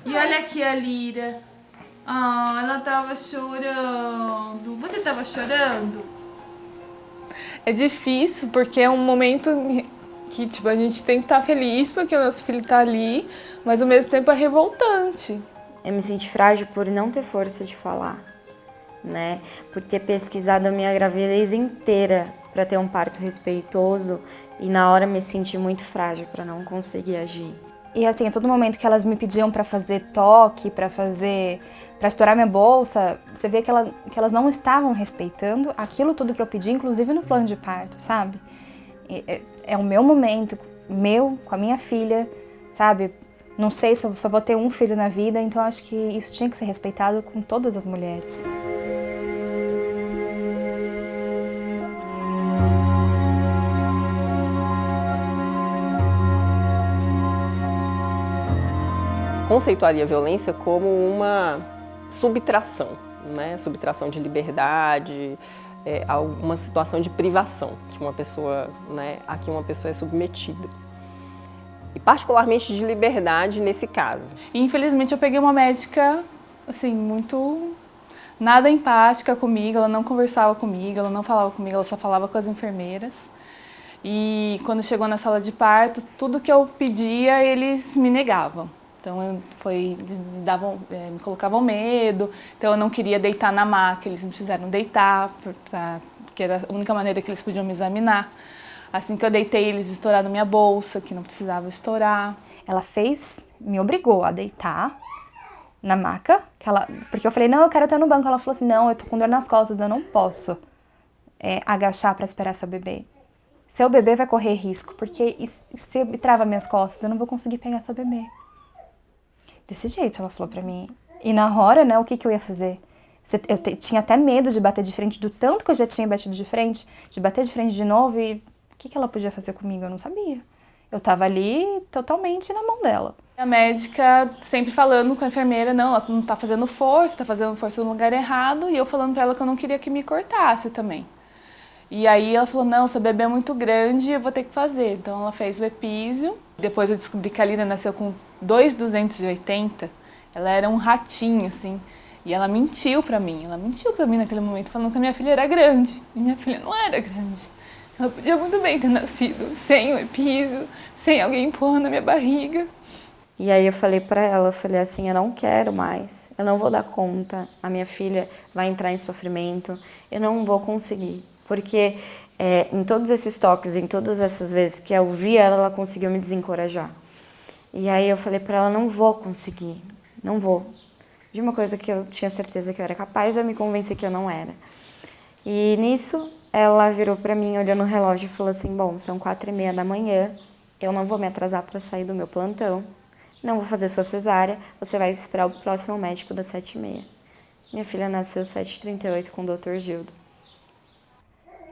E olha aqui a Lira. Ah, ela tava chorando. Você tava chorando? É difícil porque é um momento que tipo, a gente tem que estar feliz porque o nosso filho tá ali, mas ao mesmo tempo é revoltante. Eu me senti frágil por não ter força de falar, né? Por ter pesquisado a minha gravidez inteira para ter um parto respeitoso e na hora me senti muito frágil para não conseguir agir. E assim, a todo momento que elas me pediam para fazer toque, para estourar minha bolsa, você vê que elas não estavam respeitando aquilo tudo que eu pedi, inclusive no plano de parto, sabe? É o meu momento, meu, com a minha filha, sabe? Não sei se eu só vou ter um filho na vida, então acho que isso tinha que ser respeitado com todas as mulheres. Conceituaria a violência como uma subtração, né? Subtração de liberdade, alguma situação de privação que uma pessoa, né, a que uma pessoa é submetida. E particularmente de liberdade nesse caso. E, infelizmente eu peguei uma médica, assim, muito nada empática comigo, ela não conversava comigo, ela não falava comigo, ela só falava com as enfermeiras. E quando chegou na sala de parto, tudo que eu pedia, eles me negavam. Então, me colocavam medo, então eu não queria deitar na maca, eles me fizeram deitar, porque era a única maneira que eles podiam me examinar. Assim que eu deitei, eles estouraram minha bolsa, que não precisava estourar. Ela me obrigou a deitar na maca, porque eu falei, não, eu quero estar no banco. Ela falou assim, não, eu tô com dor nas costas, eu não posso agachar para esperar seu bebê. Seu bebê vai correr risco, porque se eu trava minhas costas, eu não vou conseguir pegar seu bebê. Desse jeito, ela falou pra mim. E na hora, né, o que eu ia fazer? Eu tinha até medo de bater de frente, do tanto que eu já tinha batido de frente, de bater de frente de novo, e o que ela podia fazer comigo? Eu não sabia. Eu tava ali totalmente na mão dela. A médica sempre falando com a enfermeira, não, ela não tá fazendo força no lugar errado, e eu falando pra ela que eu não queria que me cortasse também. E aí ela falou, não, seu bebê é muito grande, eu vou ter que fazer. Então ela fez o epísio. Depois eu descobri que a Lina nasceu com 2,280. Ela era um ratinho, assim. E ela mentiu pra mim. Ela mentiu pra mim naquele momento, falando que a minha filha era grande. E minha filha não era grande. Ela podia muito bem ter nascido sem o epísio, sem alguém empurrando a minha barriga. E aí eu falei pra ela, eu falei assim, eu não quero mais, eu não vou dar conta, a minha filha vai entrar em sofrimento, eu não vou conseguir. Porque em todos esses toques, em todas essas vezes que eu vi ela, ela conseguiu me desencorajar. E aí eu falei pra ela, não vou conseguir, não vou. De uma coisa que eu tinha certeza que eu era capaz, eu me convenci que eu não era. E nisso, ela virou pra mim, olhando no relógio e falou assim, bom, são 4h30 da manhã, eu não vou me atrasar pra sair do meu plantão, não vou fazer sua cesárea, você vai esperar o próximo médico das 7h30. Minha filha nasceu às 7h38 com o Dr. Gildo.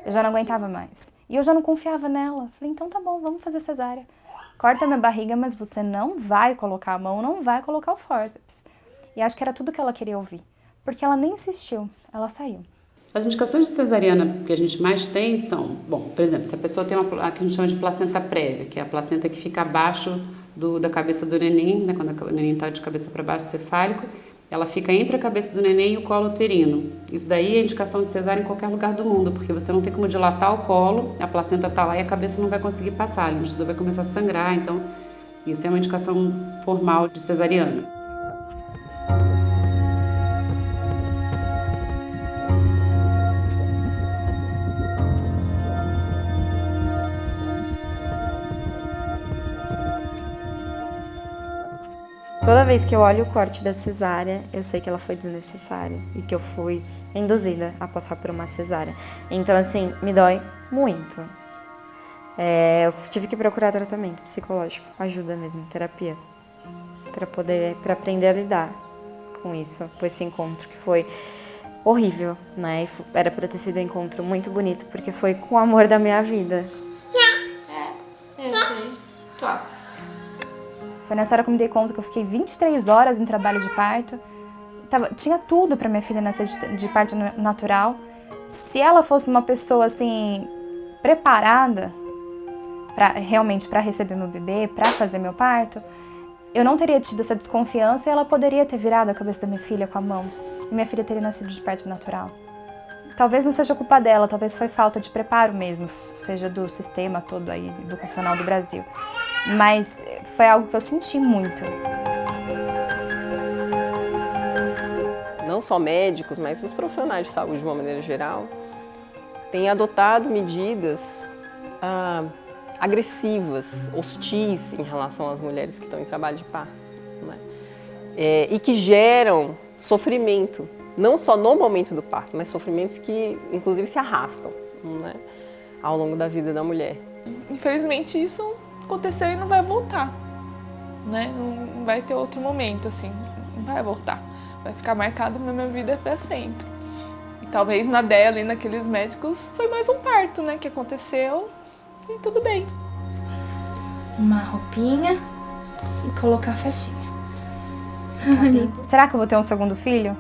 Eu já não aguentava mais. E eu já não confiava nela. Falei, então tá bom, vamos fazer cesárea. Corta minha barriga, mas você não vai colocar a mão, não vai colocar o forceps. E acho que era tudo que ela queria ouvir. Porque ela nem insistiu, ela saiu. As indicações de cesariana que a gente mais tem são, bom, por exemplo, se a pessoa tem a que a gente chama de placenta prévia, que é a placenta que fica abaixo da cabeça do neném, né, quando o neném está de cabeça para baixo, cefálico, ela fica entre a cabeça do neném e o colo uterino. Isso daí é indicação de cesárea em qualquer lugar do mundo, porque você não tem como dilatar o colo, a placenta está lá e a cabeça não vai conseguir passar, a longitudinal vai começar a sangrar, então isso é uma indicação formal de cesariana. Toda vez que eu olho o corte da cesárea, eu sei que ela foi desnecessária e que eu fui induzida a passar por uma cesárea. Então, assim, me dói muito. Eu tive que procurar tratamento psicológico, ajuda mesmo, terapia, para aprender a lidar com isso, com esse encontro que foi horrível, né? Era para ter sido um encontro muito bonito, porque foi com o amor da minha vida. Foi nessa hora que eu me dei conta que eu fiquei 23 horas em trabalho de parto. Tinha tudo para minha filha nascer de parto natural. Se ela fosse uma pessoa assim preparada realmente para receber meu bebê, para fazer meu parto, eu não teria tido essa desconfiança e ela poderia ter virado a cabeça da minha filha com a mão. E minha filha teria nascido de parto natural. Talvez não seja culpa dela, talvez foi falta de preparo mesmo, seja do sistema todo aí educacional do Brasil. Mas foi algo que eu senti muito. Não só médicos, mas os profissionais de saúde de uma maneira geral, têm adotado medidas agressivas, hostis em relação às mulheres que estão em trabalho de parto, né? E que geram sofrimento, não só no momento do parto, mas sofrimentos que inclusive se arrastam, né, ao longo da vida da mulher. Infelizmente isso aconteceu e não vai voltar, né? Não vai ter outro momento, assim, não vai voltar. Vai ficar marcado na minha vida para sempre. E talvez na dela e naqueles médicos foi mais um parto, né, que aconteceu e tudo bem. Uma roupinha e colocar a festinha. Será que eu vou ter um segundo filho?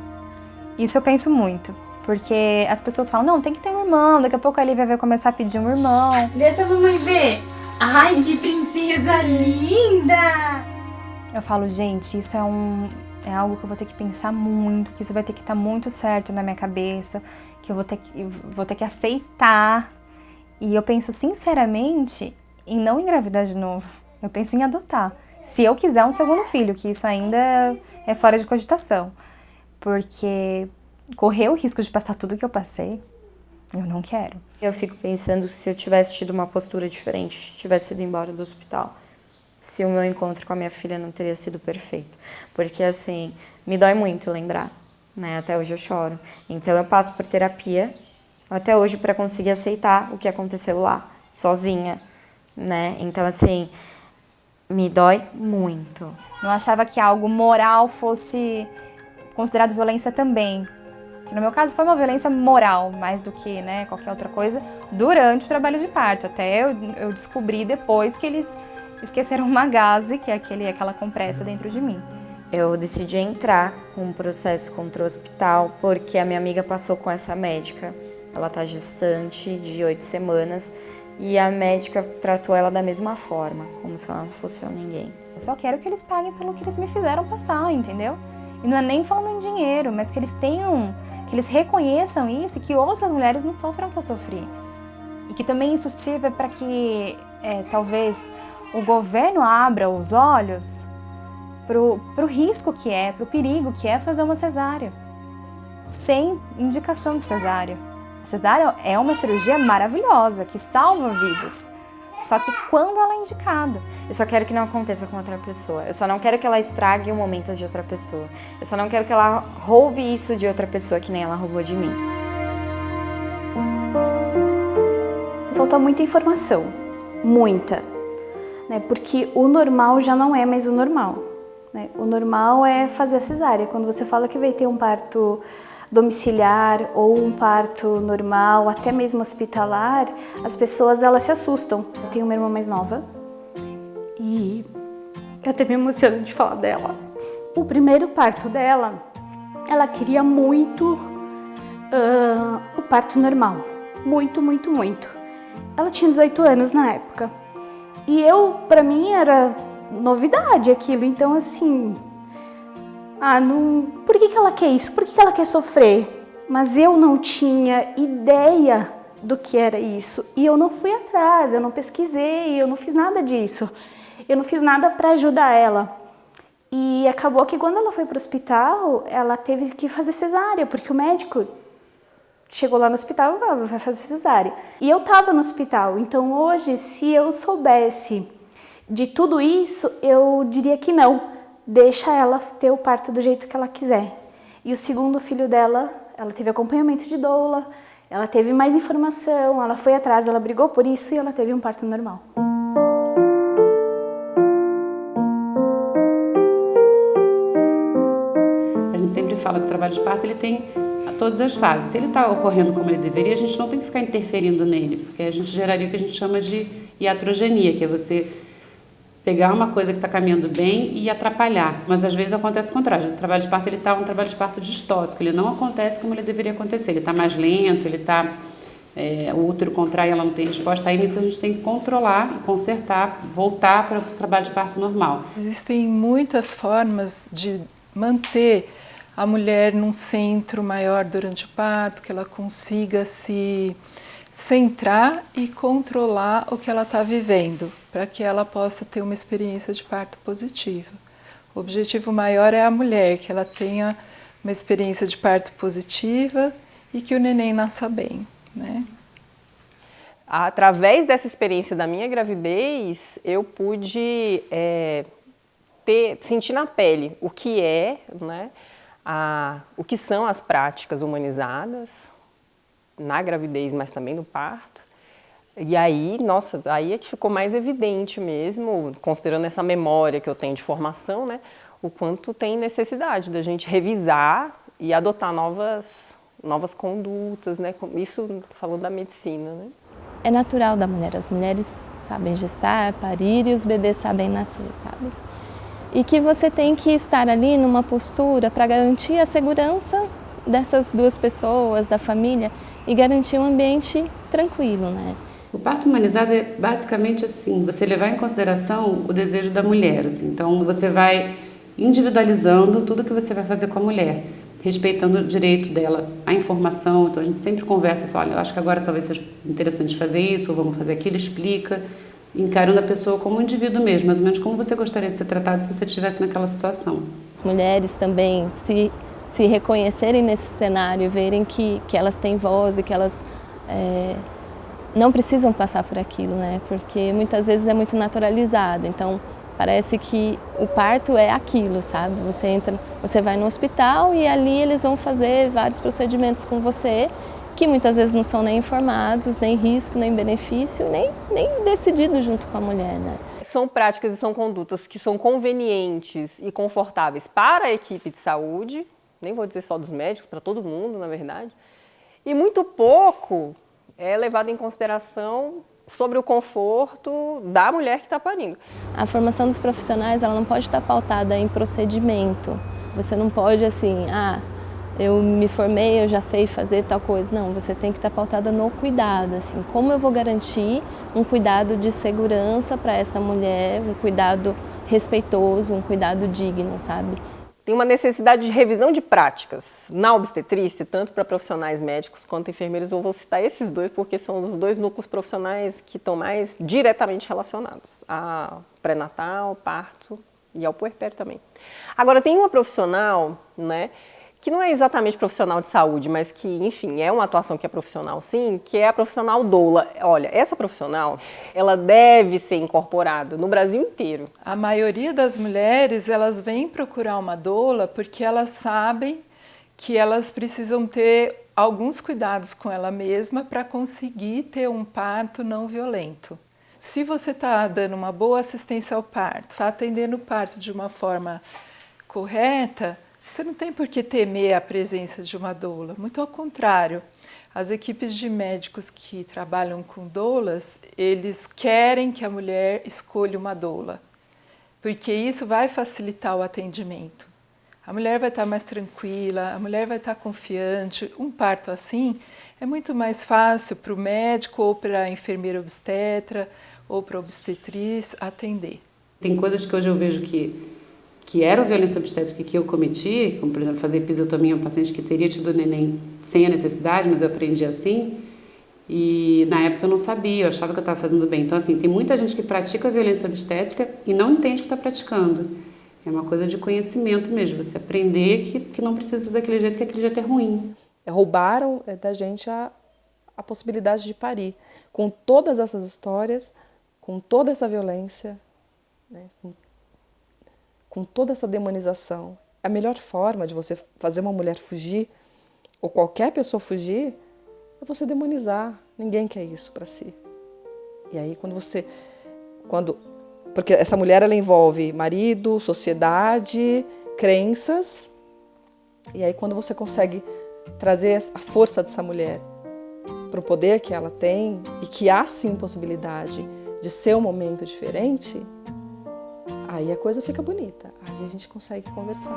Isso eu penso muito, porque as pessoas falam, não, tem que ter um irmão, daqui a pouco a Lívia vai começar a pedir um irmão. Deixa a mamãe ver. Ai, que princesa linda! Eu falo, gente, isso é algo que eu vou ter que pensar muito, que isso vai ter que estar muito certo na minha cabeça, que eu vou ter que aceitar. E eu penso sinceramente em não engravidar de novo. Eu penso em adotar. Se eu quiser um segundo filho, que isso ainda é fora de cogitação. Porque correr o risco de passar tudo que eu passei, eu não quero. Eu fico pensando se eu tivesse tido uma postura diferente, tivesse ido embora do hospital, se o meu encontro com a minha filha não teria sido perfeito. Porque, assim, me dói muito lembrar, né? Até hoje eu choro. Então eu passo por terapia, até hoje, para conseguir aceitar o que aconteceu lá, sozinha, né? Então, assim, me dói muito. Não achava que algo moral fosse considerado violência também. Que no meu caso foi uma violência moral, mais do que, né, qualquer outra coisa, durante o trabalho de parto. Até eu descobri depois que eles esqueceram uma gase, que é aquela compressa dentro de mim. Eu decidi entrar com um processo contra o hospital porque a minha amiga passou com essa médica. Ela está gestante de 8 semanas e a médica tratou ela da mesma forma, como se ela não fosse ninguém. Eu só quero que eles paguem pelo que eles me fizeram passar, entendeu? E não é nem falando em dinheiro, mas que eles que eles reconheçam isso e que outras mulheres não sofram o que eu sofri. E que também isso sirva para que talvez o governo abra os olhos pro risco que é, pro perigo que é fazer uma cesárea. Sem indicação de cesárea. A cesárea é uma cirurgia maravilhosa, que salva vidas. Só que quando ela é indicada. Eu só quero que não aconteça com outra pessoa. Eu só não quero que ela estrague o momento de outra pessoa. Eu só não quero que ela roube isso de outra pessoa que nem ela roubou de mim. Faltou muita informação. Muita. Né? Porque o normal já não é mais o normal. Né? O normal é fazer a cesárea. Quando você fala que vai ter um parto domiciliar ou um parto normal, até mesmo hospitalar, as pessoas elas se assustam. Eu tenho uma irmã mais nova e eu até me emociono de falar dela. O primeiro parto dela, ela queria muito o parto normal. Muito, muito, muito. Ela tinha 18 anos na época. E pra mim era novidade aquilo, então assim... por que ela quer isso? Por que ela quer sofrer? Mas eu não tinha ideia do que era isso. E eu não fui atrás, eu não pesquisei, eu não fiz nada disso. Eu não fiz nada para ajudar ela. E acabou que quando ela foi para o hospital, ela teve que fazer cesárea, porque o médico chegou lá no hospital e falou, vai fazer cesárea. E eu estava no hospital, então hoje, se eu soubesse de tudo isso, eu diria que não. Deixa ela ter o parto do jeito que ela quiser. E o segundo filho dela, ela teve acompanhamento de doula, ela teve mais informação, ela foi atrás, ela brigou por isso e ela teve um parto normal. A gente sempre fala que o trabalho de parto ele tem todas as fases. Se ele está ocorrendo como ele deveria, a gente não tem que ficar interferindo nele, porque a gente geraria o que a gente chama de iatrogenia, que é você pegar uma coisa que está caminhando bem e atrapalhar. Mas às vezes acontece o contrário. Esse trabalho de parto ele está um trabalho de parto distóxico, ele não acontece como ele deveria acontecer. Ele está mais lento, ele está o útero contrai e ela não tem resposta, aí nisso a gente tem que controlar e consertar, voltar para o trabalho de parto normal. Existem muitas formas de manter a mulher num centro maior durante o parto, que ela consiga se centrar e controlar o que ela está vivendo, para que ela possa ter uma experiência de parto positiva. O objetivo maior é a mulher, que ela tenha uma experiência de parto positiva e que o neném nasça bem, né? Através dessa experiência da minha gravidez, eu pude sentir na pele o que é, né, o que são as práticas humanizadas na gravidez, mas também no parto. E aí, nossa, aí é que ficou mais evidente mesmo, considerando essa memória que eu tenho de formação, né, o quanto tem necessidade da gente revisar e adotar novas condutas, né, isso falando da medicina, né. É natural da mulher, as mulheres sabem gestar, parir e os bebês sabem nascer, sabe? E que você tem que estar ali numa postura para garantir a segurança dessas duas pessoas, da família, e garantir um ambiente tranquilo, né? O parto humanizado é basicamente assim, você levar em consideração o desejo da mulher, assim. Então você vai individualizando tudo que você vai fazer com a mulher, respeitando o direito dela à informação. Então a gente sempre conversa e fala, olha, eu acho que agora talvez seja interessante fazer isso, ou vamos fazer aquilo, explica, encarando a pessoa como um indivíduo mesmo, mais ou menos como você gostaria de ser tratado se você estivesse naquela situação. As mulheres também se reconhecerem nesse cenário, verem que elas têm voz e que elas não precisam passar por aquilo, né? Porque muitas vezes é muito naturalizado, então parece que o parto é aquilo, sabe? Você vai no hospital e ali eles vão fazer vários procedimentos com você, que muitas vezes não são nem informados, nem risco, nem benefício, nem decididos junto com a mulher, né? São práticas e são condutas que são convenientes e confortáveis para a equipe de saúde, nem vou dizer só dos médicos, para todo mundo, na verdade, e muito pouco é levado em consideração sobre o conforto da mulher que está parindo. A formação dos profissionais, ela não pode estar pautada em procedimento. Você não pode assim, eu me formei, eu já sei fazer tal coisa. Não, você tem que estar pautada no cuidado, assim, como eu vou garantir um cuidado de segurança para essa mulher, um cuidado respeitoso, um cuidado digno, sabe? Tem uma necessidade de revisão de práticas na obstetrícia, tanto para profissionais médicos quanto enfermeiros. Eu vou citar esses dois porque são os dois núcleos profissionais que estão mais diretamente relacionados a pré-natal, parto e ao puerpério também. Agora, tem uma profissional, né, que não é exatamente profissional de saúde, mas que, enfim, é uma atuação que é profissional sim, que é a profissional doula. Olha, essa profissional, ela deve ser incorporada no Brasil inteiro. A maioria das mulheres, elas vêm procurar uma doula porque elas sabem que elas precisam ter alguns cuidados com ela mesma para conseguir ter um parto não violento. Se você está dando uma boa assistência ao parto, está atendendo o parto de uma forma correta, você não tem por que temer a presença de uma doula, muito ao contrário. As equipes de médicos que trabalham com doulas, eles querem que a mulher escolha uma doula, porque isso vai facilitar o atendimento. A mulher vai estar mais tranquila, a mulher vai estar confiante. Um parto assim é muito mais fácil para o médico ou para a enfermeira obstetra ou para a obstetriz atender. Tem coisas que hoje eu vejo que era violência obstétrica que eu cometi, como por exemplo fazer episiotomia, um paciente que teria tido neném sem a necessidade, mas eu aprendi assim, e na época eu não sabia, eu achava que eu estava fazendo bem. Então assim, tem muita gente que pratica violência obstétrica e não entende que está praticando. É uma coisa de conhecimento mesmo, você aprender que não precisa daquele jeito, que aquele jeito é ruim. Roubaram da gente a possibilidade de parir, com todas essas histórias, com toda essa violência, né, com toda essa demonização. A melhor forma de você fazer uma mulher fugir, ou qualquer pessoa fugir, é você demonizar. Ninguém quer isso para si. E aí porque essa mulher ela envolve marido, sociedade, crenças, e aí quando você consegue trazer a força dessa mulher para o poder que ela tem, e que há sim possibilidade de ser um momento diferente, aí a coisa fica bonita, aí a gente consegue conversar.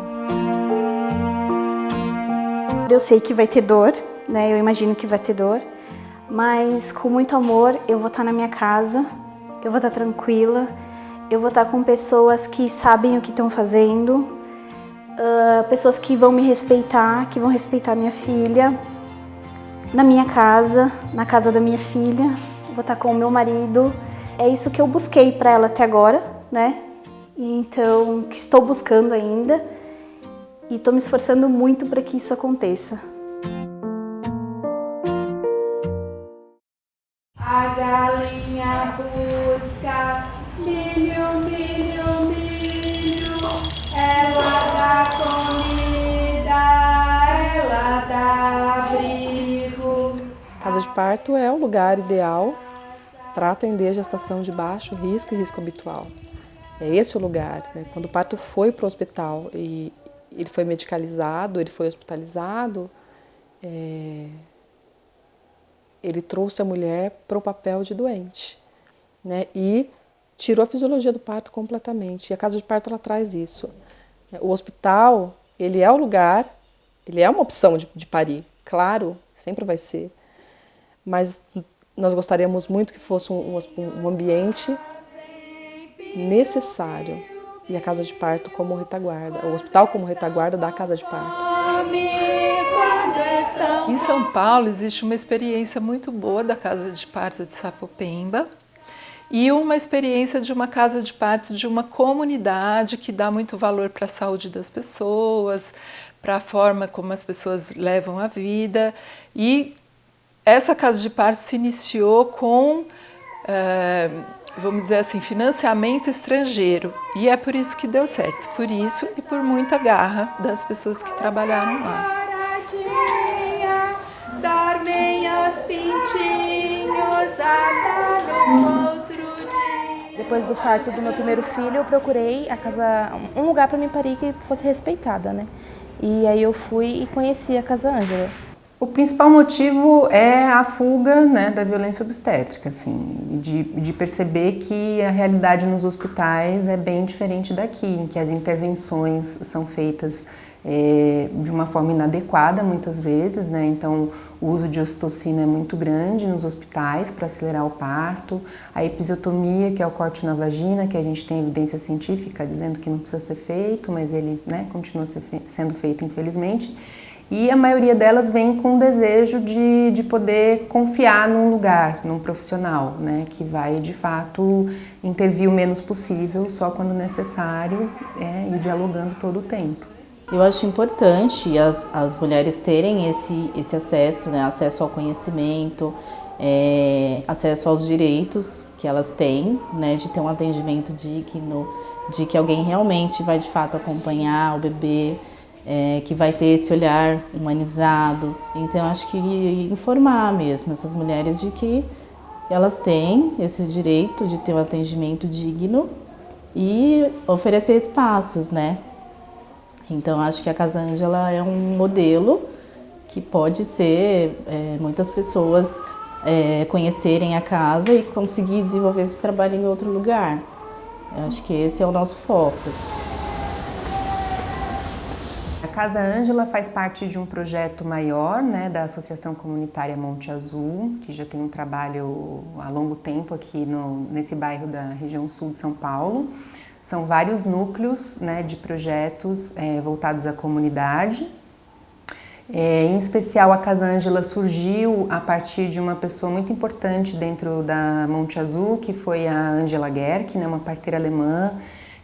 Eu sei que vai ter dor, né? Eu imagino que vai ter dor, mas com muito amor eu vou estar na minha casa, eu vou estar tranquila, eu vou estar com pessoas que sabem o que estão fazendo, pessoas que vão me respeitar, que vão respeitar minha filha, na minha casa, na casa da minha filha, eu vou estar com o meu marido. É isso que eu busquei para ela até agora, né? Então, que estou buscando ainda e estou me esforçando muito para que isso aconteça. A galinha busca milho, milho, milho, ela dá comida, ela dá abrigo. Casa de parto é o lugar ideal para atender a gestação de baixo risco e risco habitual. É esse o lugar, né? Quando o parto foi para o hospital e ele foi medicalizado, ele foi hospitalizado, ele trouxe a mulher para o papel de doente, né? E tirou a fisiologia do parto completamente. E a casa de parto ela traz isso. O hospital, ele é o lugar, ele é uma opção de parir, claro, sempre vai ser. Mas nós gostaríamos muito que fosse um ambiente necessário. E a casa de parto como retaguarda, o hospital como retaguarda da casa de parto. Em São Paulo existe uma experiência muito boa da casa de parto de Sapopemba e uma experiência de uma casa de parto de uma comunidade que dá muito valor para a saúde das pessoas, para a forma como as pessoas levam a vida. E essa casa de parto se iniciou com, vamos dizer assim, financiamento estrangeiro. E é por isso que deu certo, por isso e por muita garra das pessoas que trabalharam lá. Dormem os pintinhos até no outro dia. Depois do parto do meu primeiro filho, eu procurei um lugar para me parir que fosse respeitada, né? E aí eu fui e conheci a Casa Ângela. O principal motivo é a fuga, né, da violência obstétrica, assim, de perceber que a realidade nos hospitais é bem diferente daqui, em que as intervenções são feitas de uma forma inadequada muitas vezes, né? Então o uso de ocitocina é muito grande nos hospitais para acelerar o parto, a episiotomia, que é o corte na vagina, que a gente tem evidência científica dizendo que não precisa ser feito, mas ele, né, continua sendo feito infelizmente. E a maioria delas vem com o desejo de poder confiar num lugar, num profissional, né, que vai de fato intervir o menos possível, só quando necessário, e dialogando todo o tempo. Eu acho importante as mulheres terem esse acesso, né, acesso ao conhecimento, acesso aos direitos que elas têm, né, de ter um atendimento digno, de que alguém realmente vai de fato acompanhar o bebê, que vai ter esse olhar humanizado. Então acho que informar mesmo essas mulheres de que elas têm esse direito de ter um atendimento digno e oferecer espaços, né? Então acho que a Casa Ângela é um modelo que pode ser muitas pessoas conhecerem a casa e conseguir desenvolver esse trabalho em outro lugar. Eu acho que esse é o nosso foco. A Casa Ângela faz parte de um projeto maior, né, da Associação Comunitária Monte Azul, que já tem um trabalho há longo tempo aqui nesse bairro da região sul de São Paulo. São vários núcleos, né, de projetos voltados à comunidade. Em especial, a Casa Ângela surgiu a partir de uma pessoa muito importante dentro da Monte Azul, que foi a Angela Gerck, né, uma parteira alemã,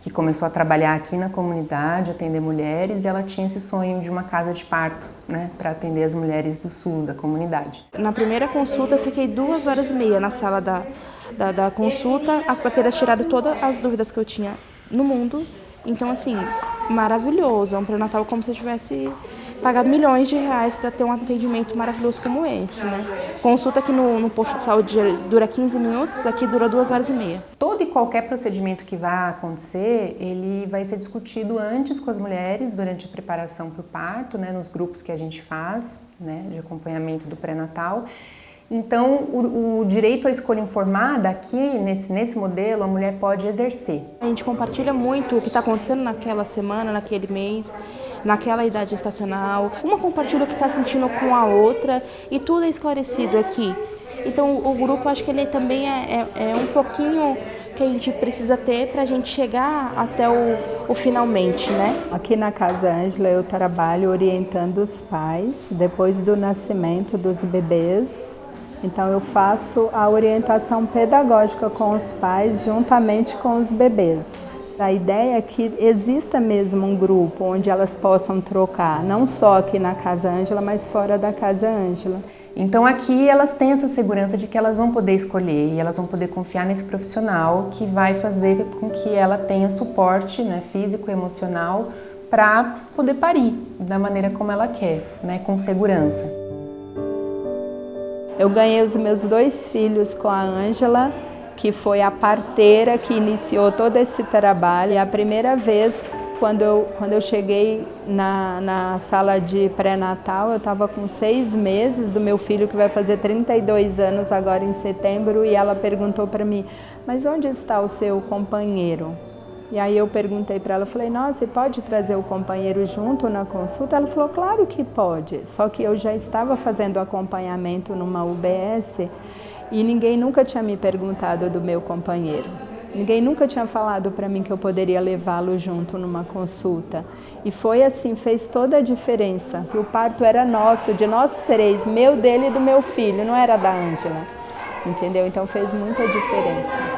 que começou a trabalhar aqui na comunidade, atender mulheres, e ela tinha esse sonho de uma casa de parto, né, para atender as mulheres do sul da comunidade. Na primeira consulta eu fiquei 2h30 na sala da consulta, as parteiras tiraram todas as dúvidas que eu tinha no mundo, então assim, maravilhoso, é um pré-natal como se eu tivesse pagado milhões de reais para ter um atendimento maravilhoso como esse, né? Consulta aqui no posto de saúde dura 15 minutos, aqui dura 2h30. Todo e qualquer procedimento que vá acontecer, ele vai ser discutido antes com as mulheres durante a preparação para o parto, né, nos grupos que a gente faz, né, de acompanhamento do pré-natal. Então, o direito à escolha informada aqui, nesse modelo, a mulher pode exercer. A gente compartilha muito o que está acontecendo naquela semana, naquele mês, naquela idade gestacional. Uma compartilha o que está sentindo com a outra e tudo é esclarecido aqui. Então o grupo, acho que ele também é um pouquinho que a gente precisa ter para a gente chegar até o finalmente, né? Aqui na Casa Ângela eu trabalho orientando os pais depois do nascimento dos bebês. Então eu faço a orientação pedagógica com os pais juntamente com os bebês. A ideia é que exista mesmo um grupo onde elas possam trocar, não só aqui na Casa Ângela, mas fora da Casa Ângela. Então aqui elas têm essa segurança de que elas vão poder escolher e elas vão poder confiar nesse profissional que vai fazer com que ela tenha suporte, né, físico e emocional para poder parir da maneira como ela quer, né, com segurança. Eu ganhei os meus 2 filhos com a Ângela, que foi a parteira que iniciou todo esse trabalho. E a primeira vez, quando eu cheguei na sala de pré-natal, eu estava com 6 meses do meu filho, que vai fazer 32 anos agora em setembro, e ela perguntou para mim, mas onde está o seu companheiro? E aí eu perguntei para ela, falei, nossa, você pode trazer o companheiro junto na consulta? Ela falou, claro que pode, só que eu já estava fazendo acompanhamento numa UBS e ninguém nunca tinha me perguntado do meu companheiro. Ninguém nunca tinha falado para mim que eu poderia levá-lo junto numa consulta. E foi assim, fez toda a diferença, que o parto era nosso, de nós 3, meu, dele e do meu filho, não era da Ângela, entendeu? Então fez muita diferença.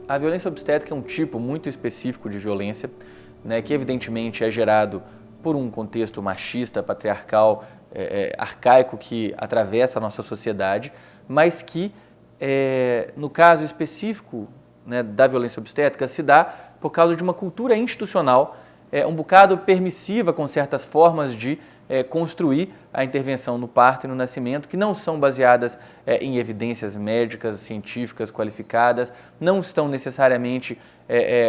A violência obstétrica é um tipo muito específico de violência, né, que evidentemente é gerado por um contexto machista, patriarcal, arcaico que atravessa a nossa sociedade, mas que, no caso específico, né, da violência obstétrica, se dá por causa de uma cultura institucional um bocado permissiva com certas formas de construir a intervenção no parto e no nascimento, que não são baseadas em evidências médicas, científicas, qualificadas, não estão necessariamente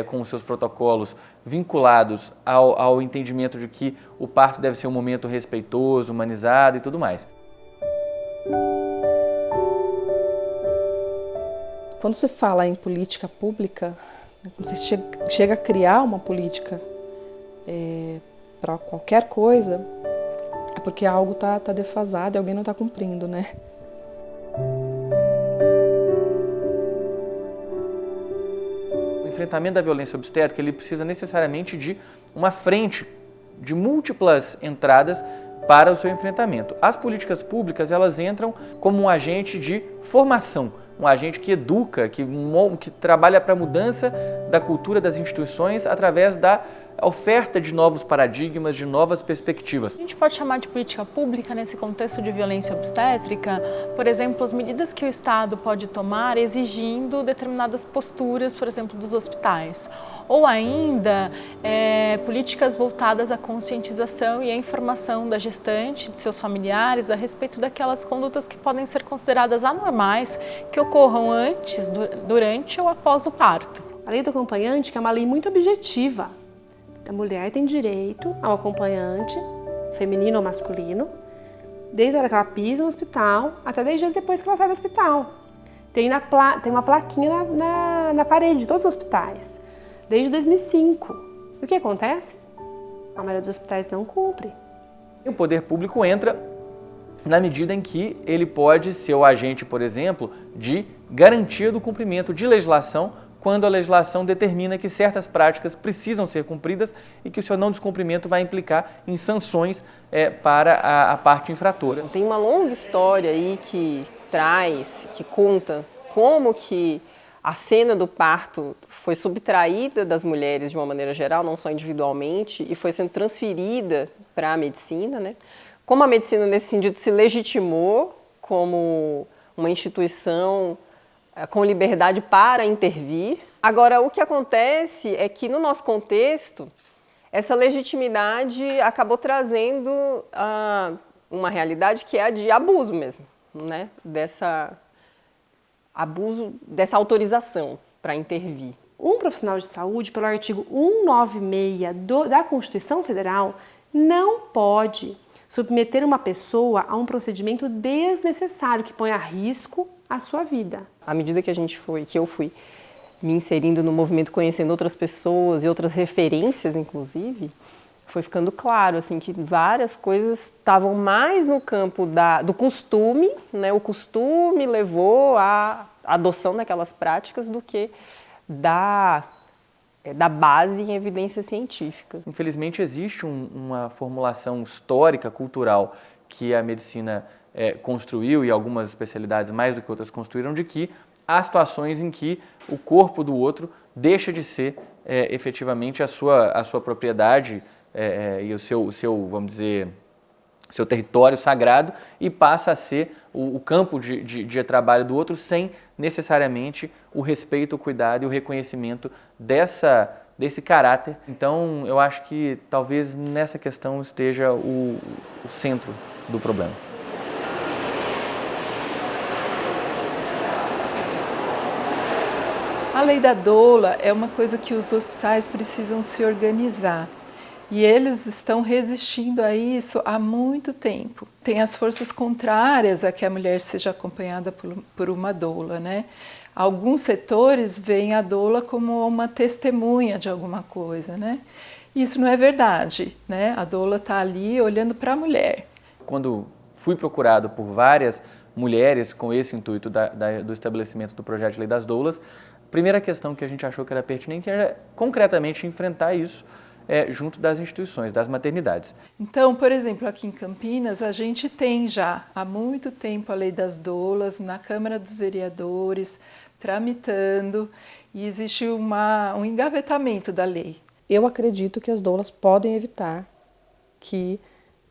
com os seus protocolos vinculados ao entendimento de que o parto deve ser um momento respeitoso, humanizado e tudo mais. Quando se fala em política pública, quando você chega a criar uma política para qualquer coisa, é porque algo tá defasado e alguém não está cumprindo, né? O enfrentamento da violência obstétrica, ele precisa necessariamente de uma frente de múltiplas entradas para o seu enfrentamento. As políticas públicas, elas entram como um agente de formação, um agente que educa, que trabalha para a mudança da cultura das instituições através da oferta de novos paradigmas, de novas perspectivas. A gente pode chamar de política pública nesse contexto de violência obstétrica, por exemplo, as medidas que o Estado pode tomar exigindo determinadas posturas, por exemplo, dos hospitais. Ou ainda, políticas voltadas à conscientização e à informação da gestante, de seus familiares, a respeito daquelas condutas que podem ser consideradas anormais, que ocorram antes, durante ou após o parto. A lei do acompanhante, que é uma lei muito objetiva. A mulher tem direito ao acompanhante, feminino ou masculino, desde a hora que ela pisa no hospital até 10 dias depois que ela sai do hospital. Tem uma plaquinha na parede de todos os hospitais, desde 2005. E o que acontece? A maioria dos hospitais não cumpre. O poder público entra na medida em que ele pode ser o agente, por exemplo, de garantia do cumprimento de legislação quando a legislação determina que certas práticas precisam ser cumpridas e que o seu não descumprimento vai implicar em sanções para a parte infratora. Tem uma longa história aí que conta como que a cena do parto foi subtraída das mulheres de uma maneira geral, não só individualmente, e foi sendo transferida para a medicina, né? Como a medicina, nesse sentido, se legitimou como uma instituição com liberdade para intervir. Agora, o que acontece é que, no nosso contexto, essa legitimidade acabou trazendo uma realidade que é a de abuso mesmo, né? Dessa autorização para intervir. Um profissional de saúde, pelo artigo 196 da Constituição Federal, não pode submeter uma pessoa a um procedimento desnecessário que ponha a risco a sua vida. À medida que eu fui me inserindo no movimento, conhecendo outras pessoas e outras referências, inclusive, foi ficando claro assim, que várias coisas estavam mais no campo do costume, né? O costume levou à adoção daquelas práticas do que da base em evidência científica. Infelizmente existe uma formulação histórica, cultural, que a medicina construiu, e algumas especialidades mais do que outras construíram, de que há situações em que o corpo do outro deixa de ser efetivamente a sua propriedade e o seu, vamos dizer, seu território sagrado, e passa a ser o campo de trabalho do outro, sem necessariamente o respeito, o cuidado e o reconhecimento desse caráter. Então, eu acho que talvez nessa questão esteja o centro do problema. A lei da doula é uma coisa que os hospitais precisam se organizar. E eles estão resistindo a isso há muito tempo. Tem as forças contrárias a que a mulher seja acompanhada por uma doula, né? Alguns setores veem a doula como uma testemunha de alguma coisa, né? Isso não é verdade, né? A doula está ali olhando para a mulher. Quando fui procurado por várias mulheres com esse intuito do estabelecimento do projeto de lei das doulas, a primeira questão que a gente achou que era pertinente era concretamente enfrentar isso junto das instituições, das maternidades. Então, por exemplo, aqui em Campinas, a gente tem já há muito tempo a lei das doulas na Câmara dos Vereadores, tramitando, e existe um engavetamento da lei. Eu acredito que as doulas podem evitar que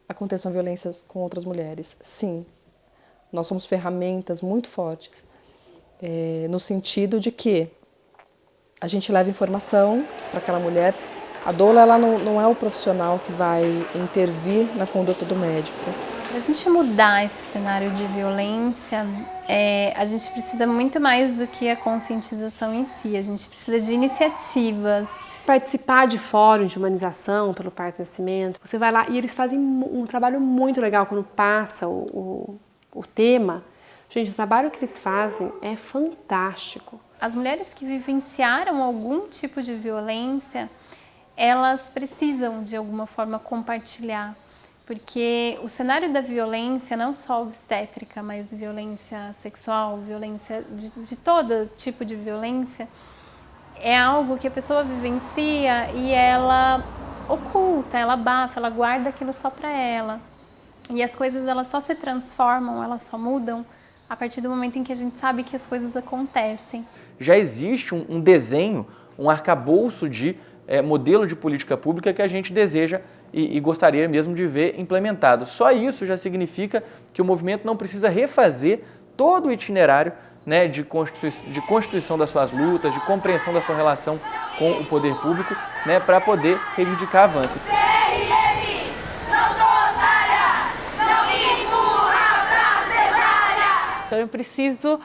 aconteçam violências com outras mulheres. Sim, nós somos ferramentas muito fortes, no sentido de que a gente leva informação para aquela mulher. A doula ela não é o profissional que vai intervir na conduta do médico. Para a gente mudar esse cenário de violência, a gente precisa muito mais do que a conscientização em si. A gente precisa de iniciativas. Participar de fóruns de humanização pelo parto e nascimento, você vai lá e eles fazem um trabalho muito legal quando passa o tema. Gente, o trabalho que eles fazem é fantástico. As mulheres que vivenciaram algum tipo de violência, elas precisam de alguma forma compartilhar, porque o cenário da violência, não só obstétrica, mas de violência sexual, violência de todo tipo de violência, é algo que a pessoa vivencia e ela oculta, ela abafa, ela guarda aquilo só para ela. E as coisas elas só se transformam, elas só mudam a partir do momento em que a gente sabe que as coisas acontecem. Já existe um desenho, um arcabouço de modelo de política pública que a gente deseja e gostaria mesmo de ver implementado. Só isso já significa que o movimento não precisa refazer todo o itinerário, né, de constituição das suas lutas, de compreensão da sua relação com o poder público, né, para poder reivindicar avanços. Então eu preciso,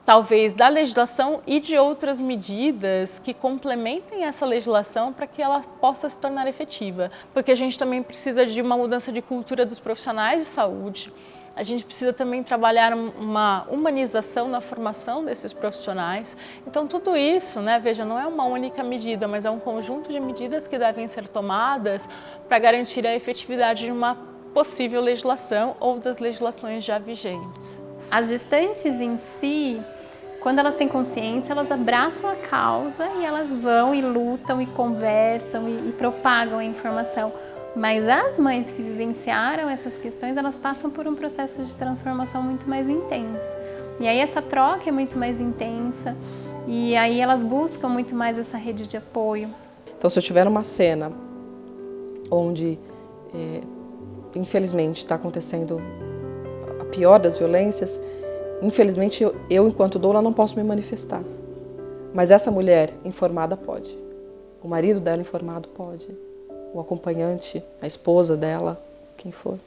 talvez, da legislação e de outras medidas que complementem essa legislação para que ela possa se tornar efetiva. Porque a gente também precisa de uma mudança de cultura dos profissionais de saúde. A gente precisa também trabalhar uma humanização na formação desses profissionais. Então tudo isso, né, veja, não é uma única medida, mas é um conjunto de medidas que devem ser tomadas para garantir a efetividade de uma possível legislação ou das legislações já vigentes. As gestantes em si, quando elas têm consciência, elas abraçam a causa e elas vão e lutam e conversam e propagam a informação. Mas as mães que vivenciaram essas questões, elas passam por um processo de transformação muito mais intenso. E aí essa troca é muito mais intensa e aí elas buscam muito mais essa rede de apoio. Então, se eu tiver uma cena onde, infelizmente, está acontecendo a pior das violências, infelizmente, eu enquanto doula, não posso me manifestar. Mas essa mulher informada pode. O marido dela informado pode. O acompanhante, a esposa dela, quem for.